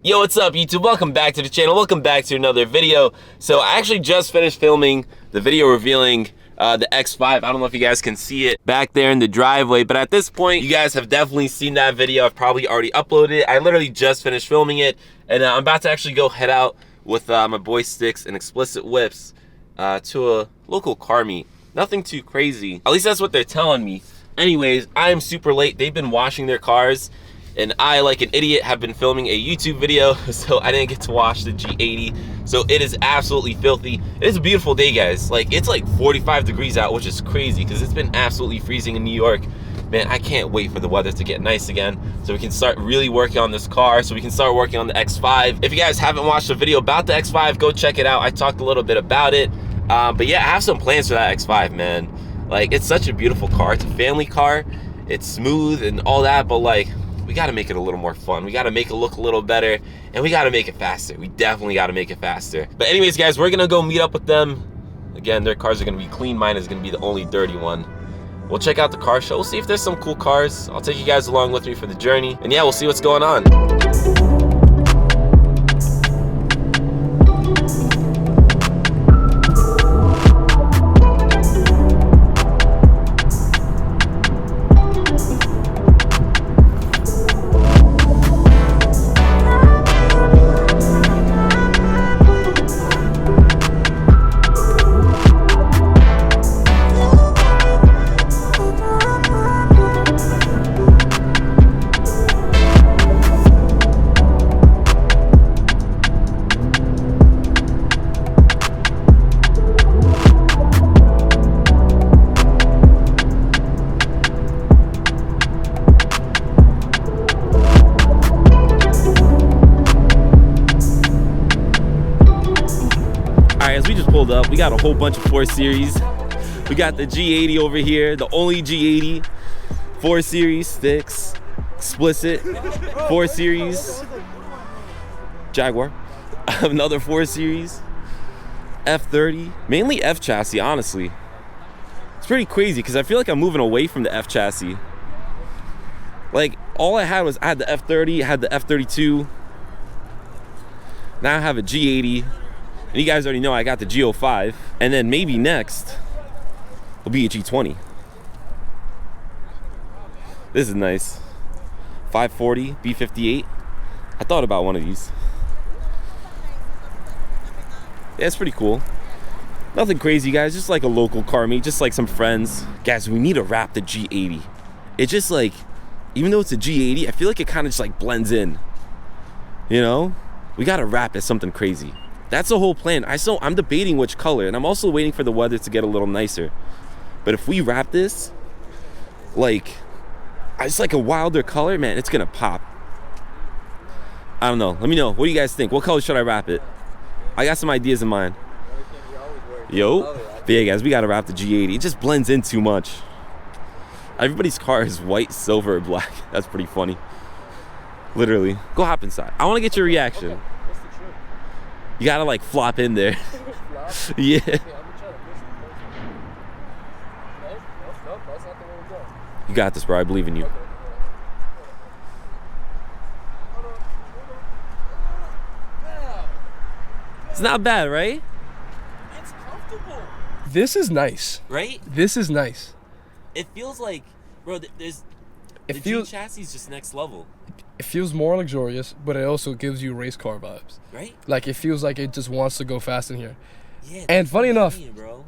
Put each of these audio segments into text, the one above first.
Yo, what's up YouTube? Welcome back to the channel. Welcome back to another video. So I actually just finished filming the video revealing the X5. I don't know if you guys can see it back there in the driveway, but at this point, you guys have definitely seen that video. I've probably already uploaded it. I literally just finished filming it, and I'm about to actually go head out with my boy Sticks and Explicit Whips to a local car meet. Nothing too crazy. At least that's what they're telling me. Anyways, I am super late. They've been washing their cars, and I, like an idiot, have been filming a YouTube video, so I didn't get to wash the G80. So it is absolutely filthy. It is a beautiful day, guys. Like, it's like 45 degrees out, which is crazy because it's been absolutely freezing in New York. Man, I can't wait for the weather to get nice again so we can start really working on this car, so we can start working on the X5. If you guys haven't watched the video about the X5, go check it out. I talked a little bit about it. But yeah, I have some plans for that X5, man. Like, it's such a beautiful car. It's a family car. It's smooth and all that, but like, we gotta make it a little more fun. We gotta make it look a little better, and we gotta make it faster. We definitely gotta make it faster. But anyways, guys, we're gonna go meet up with them. Again, their cars are gonna be clean. Mine is gonna be the only dirty one. We'll check out the car show. We'll see if there's some cool cars. I'll take you guys along with me for the journey. And yeah, we'll see what's going on. We just pulled up. We got a whole bunch of 4 Series. We got the G80 over here, the only G80. 4 Series, Sticks, Explicit, 4 Series, Jaguar, another 4 Series, F30, mainly F chassis, honestly. It's pretty crazy because I feel like I'm moving away from the F chassis. Like, all I had the F30, I had the F32. Now I have a G80. And you guys already know I got the G05, and then maybe next will be a G20. This is nice. 540 B58. I thought about one of these. Yeah, it's pretty cool. Nothing crazy, guys. Just like a local car meet, just like some friends. Guys, we need to wrap the G80. It just like, even though it's a G80, I feel like it kind of just like blends in. You know? We gotta wrap it something crazy. That's the whole plan. I'm debating which color, and I'm also waiting for the weather to get a little nicer. But if we wrap this, like, it's like a wilder color, man, it's gonna pop. I don't know. Let me know. What do you guys think? What color should I wrap it? I got some ideas in mind. Yo. But yeah, guys, we gotta wrap the G80. It just blends in too much. Everybody's car is white, silver, or black. That's pretty funny. Literally. Go hop inside. I wanna get your reaction. Okay. You gotta like flop in there. Yeah. You got this, bro. I believe in you. It's not bad, right? It's comfortable. This is nice. Right? This is nice. It feels like, bro, the G chassis is just next level. It feels more luxurious, but it also gives you race car vibes. Right? Like, it feels like it just wants to go fast in here. Yeah. And funny enough, bro.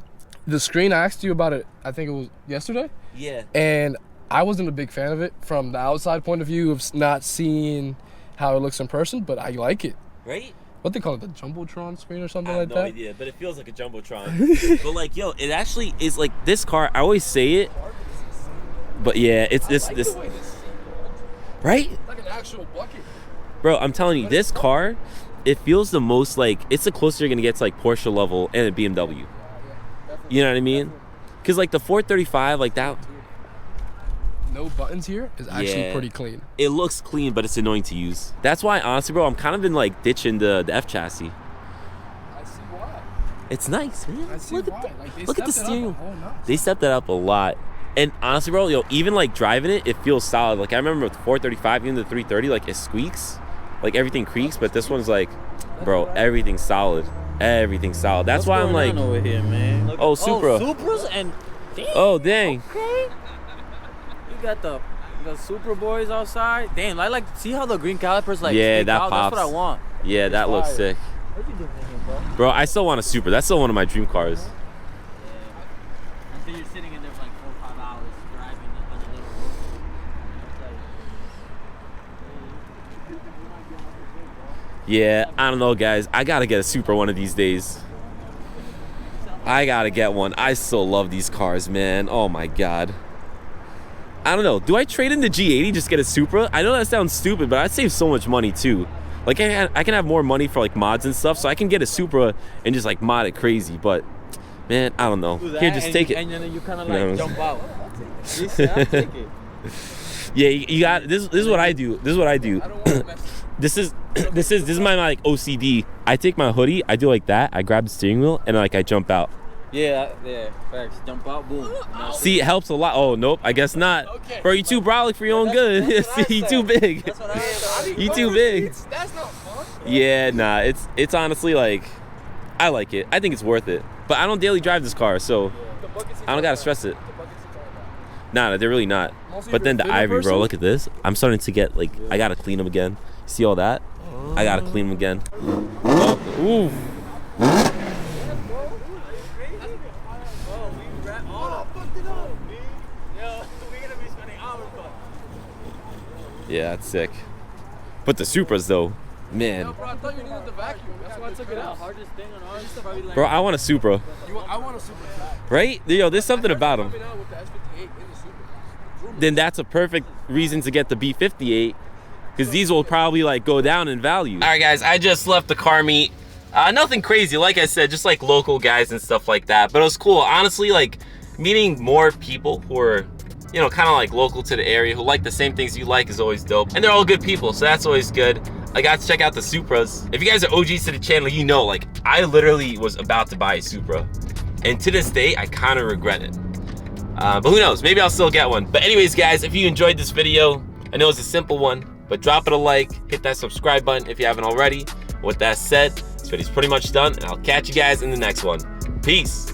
the screen, I asked you about it, I think it was yesterday. Yeah. And I wasn't a big fan of it from the outside point of view of not seeing how it looks in person, but I like it. Right? What they call it, the Jumbotron screen or something like that? I have no idea, but it feels like a Jumbotron. But like, yo, it actually is like this car, I always say it, but yeah, it's this. Right? Like an actual bucket. Bro, I'm telling you, this car, it feels the most like, it's the closest you're gonna get to like Porsche level and a BMW. You know what I mean? Because like the 435, like that. No buttons here is actually pretty clean. It looks clean, but it's annoying to use. That's why, honestly, bro, I'm kind of been like ditching the F chassis. I see why. It's nice, man. I see look why. at Like, look at the steering. Nice. They stepped that up a lot. And honestly, bro, yo, even like driving it, it feels solid. Like I remember with 435, even the 330, like it squeaks. like everything creaks, but this one's like, bro, everything's solid. Everything's solid. That's why I'm like, over here, man. Look, oh, Supra. Supras and damn. Oh, dang. Okay. You got the Supra boys outside. Damn, I like see how the green calipers like. Yeah, that out. pops. That's what I want. Yeah, that looks sick. What you doing here, bro? Bro, I still want a Supra. That's still one of my dream cars. Yeah. Until you're sitting in there for like 4 or 5 hours driving on a little roof. Yeah, I don't know, guys. I gotta get a Supra one of these days. I gotta get one. I still love these cars, man. Oh my god. I don't know. Do I trade in the G80 just get a Supra? I know that sounds stupid, but I'd save so much money too. Like I can have more money for like mods and stuff, so I can get a Supra and just like mod it crazy. But man, I don't know. Here, just take it. And then you kind of like jump out. Take it. Yeah, you got this. This is what I do. This is what I do. This is my like OCD. I take my hoodie, I do like that. I grab the steering wheel and like I jump out. Yeah, facts. Jump out, boom. See, it helps a lot. Oh nope, I guess not. Okay. Bro, you too brolic for your own good. See, you too big. That's what I said. You too big. That's not fun. Yeah, nah. It's honestly like, I like it. I think it's worth it. But I don't daily drive this car, so I don't gotta stress it. Nah, they're really not. But then the Ivory, bro, look at this. I'm starting to get like, I gotta clean them again. See all that? I gotta clean them again. Oh, ooh. Yeah, that's sick. But the Supras though, man. No, bro, I thought you needed the vacuum. That's why I took it out. Hardest thing on ours is probably like. Bro, I want a Supra. I want a Supra vac. Right? Yo, there's something about them. Coming out with the S58 in the Supra. Then that's a perfect reason to get the B58, because these will probably like go down in value. All right, guys, I just left the car meet. Nothing crazy, like I said, just like local guys and stuff like that. But it was cool, honestly. Like meeting more people who are, you know, kind of like local to the area, who like the same things you like is always dope. And they're all good people, so that's always good. I got to check out the Supras. If you guys are OGs to the channel, you know, like I literally was about to buy a Supra, and to this day, I kind of regret it. But who knows? Maybe I'll still get one. But anyways, guys, if you enjoyed this video, I know it's a simple one, but drop it a like, hit that subscribe button if you haven't already. With that said, this video's pretty much done, and I'll catch you guys in the next one. Peace.